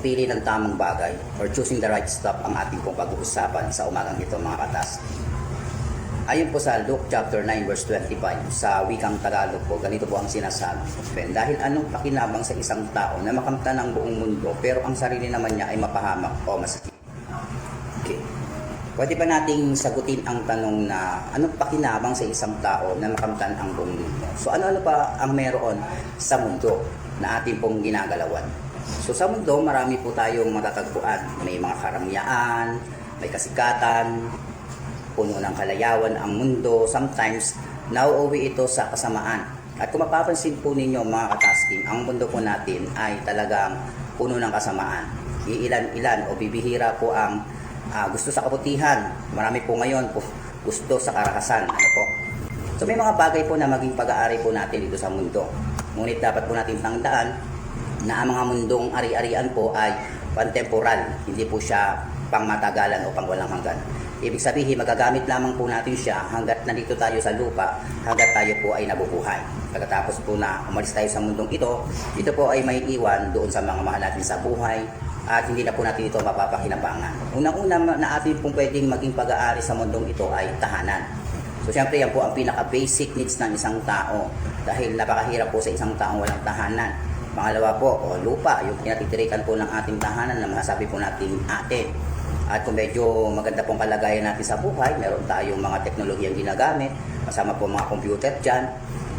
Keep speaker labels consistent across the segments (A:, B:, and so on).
A: pagpili ng tamang bagay or choosing the right stuff ang ating pong pag-uusapan sa umagang ito mga katas. Ayon po sa Luke chapter 9 verse 25 sa wikang Tagalog po, ganito po ang sinasabi. Dahil anong pakinabang sa isang tao na makamtan ang buong mundo pero ang sarili naman niya ay mapahamak o masakit? Okay. Pwede ba nating sagutin ang tanong na anong pakinabang sa isang tao na makamtan ang buong mundo? So ano pa ang meron sa mundo na ating pong ginagalawan? So sa mundo, marami po tayong matatagpuan. May mga karangyaan, may kasikatan, puno ng kalayawan ang mundo. Sometimes, nauuwi ito sa kasamaan. At kung mapapansin po ninyo mga katasking, ang mundo po natin ay talagang puno ng kasamaan. Iilan-ilan o bibihira po ang gusto sa kabutihan. Marami po ngayon po gusto sa karahasan. Ano po? So may mga bagay po na maging pag-aari po natin dito sa mundo. Ngunit dapat po natin tandaan na ang mga mundong ari-arian po ay pantemporal, hindi po siya pangmatagalan o pangwalang hanggan. Ibig sabihin, magagamit lamang po natin siya hanggat nandito tayo sa lupa, hanggat tayo po ay nabubuhay. Pagkatapos po na umalis tayo sa mundong ito po ay may iwan doon sa mga mahal natin sa buhay at hindi na po natin ito mapapakinabangan. Unang-una na atin pong pwedeng maging pag-aari sa mundong ito ay tahanan. So siyempre yan po ang pinaka-basic needs ng isang tao dahil napakahirap po sa isang taong walang tahanan. Pangalawa po, lupa, yung pinatitirikan po ng ating tahanan na masasabi po natin atin. At kung medyo maganda pong kalagayan natin sa buhay, meron tayong mga teknolohiyang ginagamit, kasama po mga computer dyan.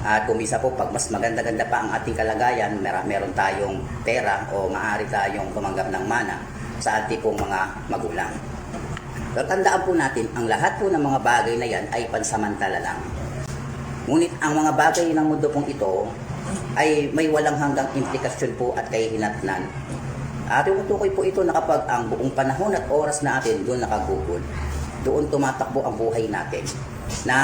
A: At kung isa po, pag mas maganda-ganda pa ang ating kalagayan, meron tayong pera o maaari tayong tumanggap ng mana sa ating pong mga magulang. Pero tandaan po natin, ang lahat po ng mga bagay na yan ay pansamantala lang. Ngunit ang mga bagay ng mundo pong ito ay may walang hanggang implikasyon po at kahihinatnan. At tumutukoy po ito na kapag ang buong panahon at oras natin doon nakagugol, doon tumatakbo ang buhay natin. Na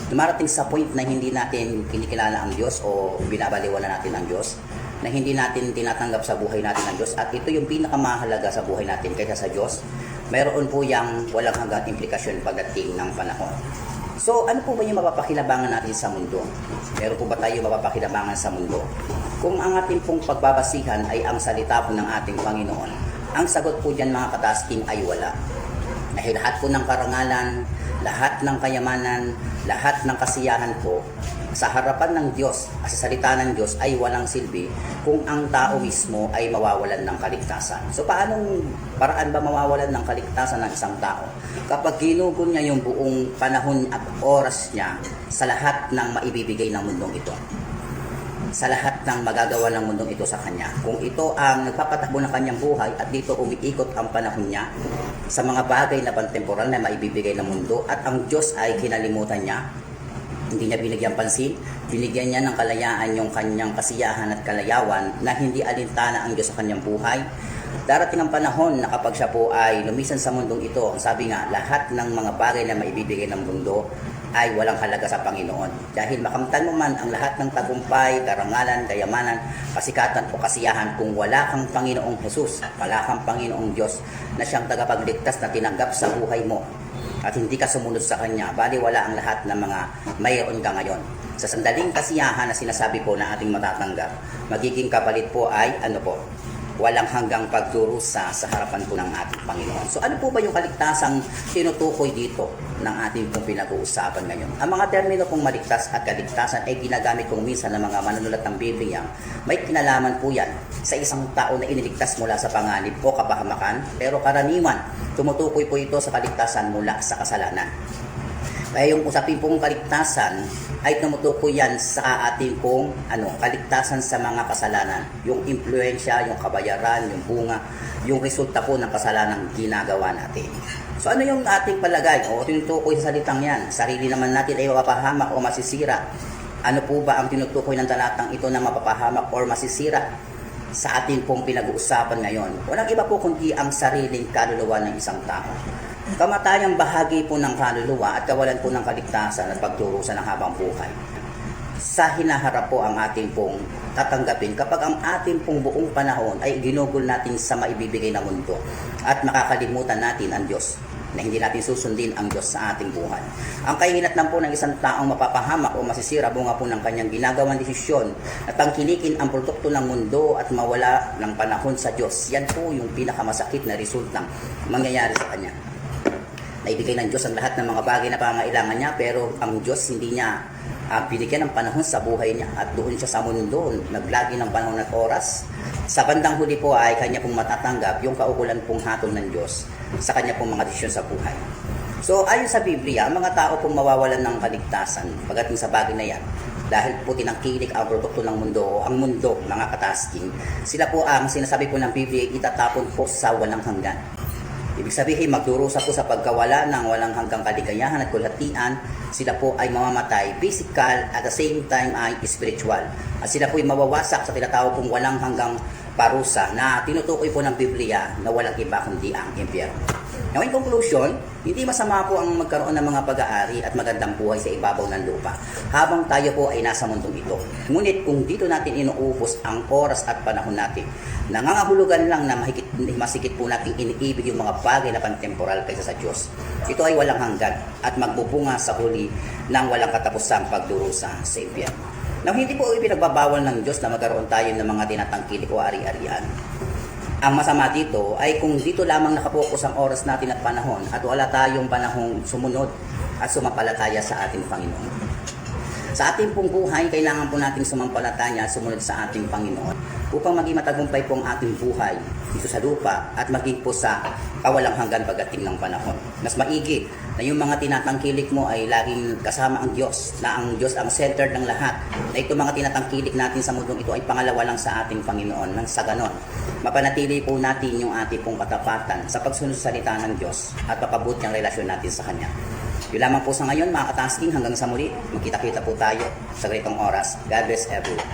A: dumarating sa point na hindi natin kinikilala ang Diyos o binabaliwala natin ang Diyos, na hindi natin tinatanggap sa buhay natin ang Diyos, at ito yung pinakamahalaga sa buhay natin kaysa sa Diyos, mayroon po yung walang hanggang implikasyon pagdating ng panahon. So, ano po ba yung mapapakinabangan natin sa mundo? Meron po ba tayo mapapakinabangan sa mundo? Kung ang ating pong pagbabasihan ay ang salita po ng ating Panginoon, ang sagot po dyan mga katasking ay wala. Dahil lahat po ng karangalan, lahat ng kayamanan, lahat ng kasiyahan po, sa harapan ng Diyos, sa salita ng Diyos ay walang silbi kung ang tao mismo ay mawawalan ng kaligtasan. So paanong paraan ba mawawalan ng kaligtasan ng isang tao? Kapag ginugol niya yung buong panahon at oras niya sa lahat ng maibibigay ng mundong ito. Sa lahat ng magagawa ng mundong ito sa kanya. Kung ito ang nagpapatakbo ng kanyang buhay at dito umiikot ang panahon niya sa mga bagay na pantemporal na maibibigay ng mundo at ang Diyos ay kinalimutan niya, hindi niya binigyan pansin, binigyan niya ng kalayaan yung kanyang kasiyahan at kalayawan na hindi alintana ang Diyos sa kanyang buhay. Darating ang panahon na kapag siya po ay lumisan sa mundong ito, sabi nga, lahat ng mga bagay na maibibigay ng mundo ay walang halaga sa Panginoon. Dahil makamtan mo man ang lahat ng tagumpay, karangalan, kayamanan, kasikatan o kasiyahan, kung wala kang Panginoong Jesus, wala kang Panginoong Diyos na siyang tagapagligtas na tinanggap sa buhay mo, at hindi ka sumunod sa Kanya, bali wala ang lahat ng mga mayroon ka ngayon. Sa sandaling kasiyahan na sinasabi po na ating matatanggap, magiging kapalit po ay walang hanggang pagdurusa sa harapan po ng ating Panginoon. So ano po ba yung kaligtasang tinutukoy dito ng ating pong pinag-uusapan ngayon? Ang mga termino pong maligtas at kaligtasan ay ginagamit kung minsan ng mga manunulat ng Biblia. May kinalaman po yan sa isang tao na iniligtas mula sa panganib o kapahamakan, pero karaniwan tumutukoy po ito sa kaligtasan mula sa kasalanan. Kaya yung usapin pong kaligtasan ay tumutukoy yan sa ating pong kaligtasan sa mga kasalanan. Yung impluensya, yung kabayaran, yung bunga, yung resulta po ng kasalanang ginagawa natin. So ano yung ating palagay? O tinutukoy sa salitang yan? Sarili naman natin ay mapapahamak o masisira. Ano po ba ang tinutukoy ng talatang ito na mapapahamak o masisira sa ating pong pinag-uusapan ngayon? Walang iba po kundi ang sariling kaluluwa ng isang tao. Kamatayang bahagi po ng kaluluwa at kawalan po ng kaligtasan at pagdurusa ng habang buhay. Sa hinaharap po ang ating pong tatanggapin kapag ang ating pong buong panahon ay ginugol natin sa maibibigay na mundo at makakalimutan natin ang Diyos. na hindi natin susundin ang Diyos sa ating buhay. Ang kahinatnan po ng isang taong mapapahamak o masisira bunga po ng kanyang ginagawang desisyon na tangkilikin ang produkto ng mundo at mawala ng panahon sa Diyos. Yan po yung pinakamasakit na resultang mangyayari sa kanya. Naibigay ng Diyos ang lahat ng mga bagay na pangailangan niya, pero ang Diyos hindi niya binigyan ng panahon sa buhay niya at doon siya sa mundo, naglagi ng panahon at oras. Sa bandang huli po ay kanya pong matatanggap yung kaukulan pong hatol ng Diyos sa kanya pong mga desisyon sa buhay. So ayon sa Biblia, ang mga tao pong mawawalan ng kaligtasan pagdating sa bagay na yan, dahil po tinangkilik ang produkto ng mundo o ang mundo, mga katasking, sila po ang sinasabi po ng Biblia itatapon po sa walang hanggan. Ibig sabihin, magdurusa po sa pagkawala ng walang hanggang kaligayahan at kulhatian. Sila po ay mamamatay physical at the same time ay spiritual. At sila po ay mawawasak sa tinatawag pong walang hanggang parusa na tinutukoy po ng Biblia na walang iba kundi ang impyerno. Now in conclusion, hindi masama po ang magkaroon ng mga pag-aari at magandang buhay sa ibabaw ng lupa habang tayo po ay nasa mundong ito. Ngunit kung dito natin inuupos ang oras at panahon natin, nangangahulugan lang na masikit po natin iniibig yung mga bagay na pantemporal kaysa sa Diyos. Ito ay walang hanggan at magbubunga sa huli ng walang katapusang pagdurusa sa impyerno. Now, hindi po ipinagbabawal ng Diyos na magkaroon tayo ng mga tinatangkilik o ari-arian. Ang masama dito ay kung dito lamang nakapokus ang oras natin at panahon at wala tayong panahong sumunod at sumampalataya sa ating Panginoon. Sa ating pong buhay, kailangan po natin sumampalataya at sumunod sa ating Panginoon upang maging matagumpay po ang ating buhay dito sa lupa at maging po sa kawalang hanggan pagdating ng panahon. Mas maigi na yung mga tinatangkilik mo ay laging kasama ang Diyos, na ang Diyos ang center ng lahat, na ito mga tinatangkilik natin sa mundong ito ay pangalawa lang sa ating Panginoon. Nang sa ganon, mapanatili po natin yung ating pong katapatan sa pagsunod sa salita ng Diyos at papabuti ang relasyon natin sa Kanya. Yun lamang po sa ngayon, mga katasking, hanggang sa muli, magkita-kita po tayo sa ganitong oras. God bless everyone.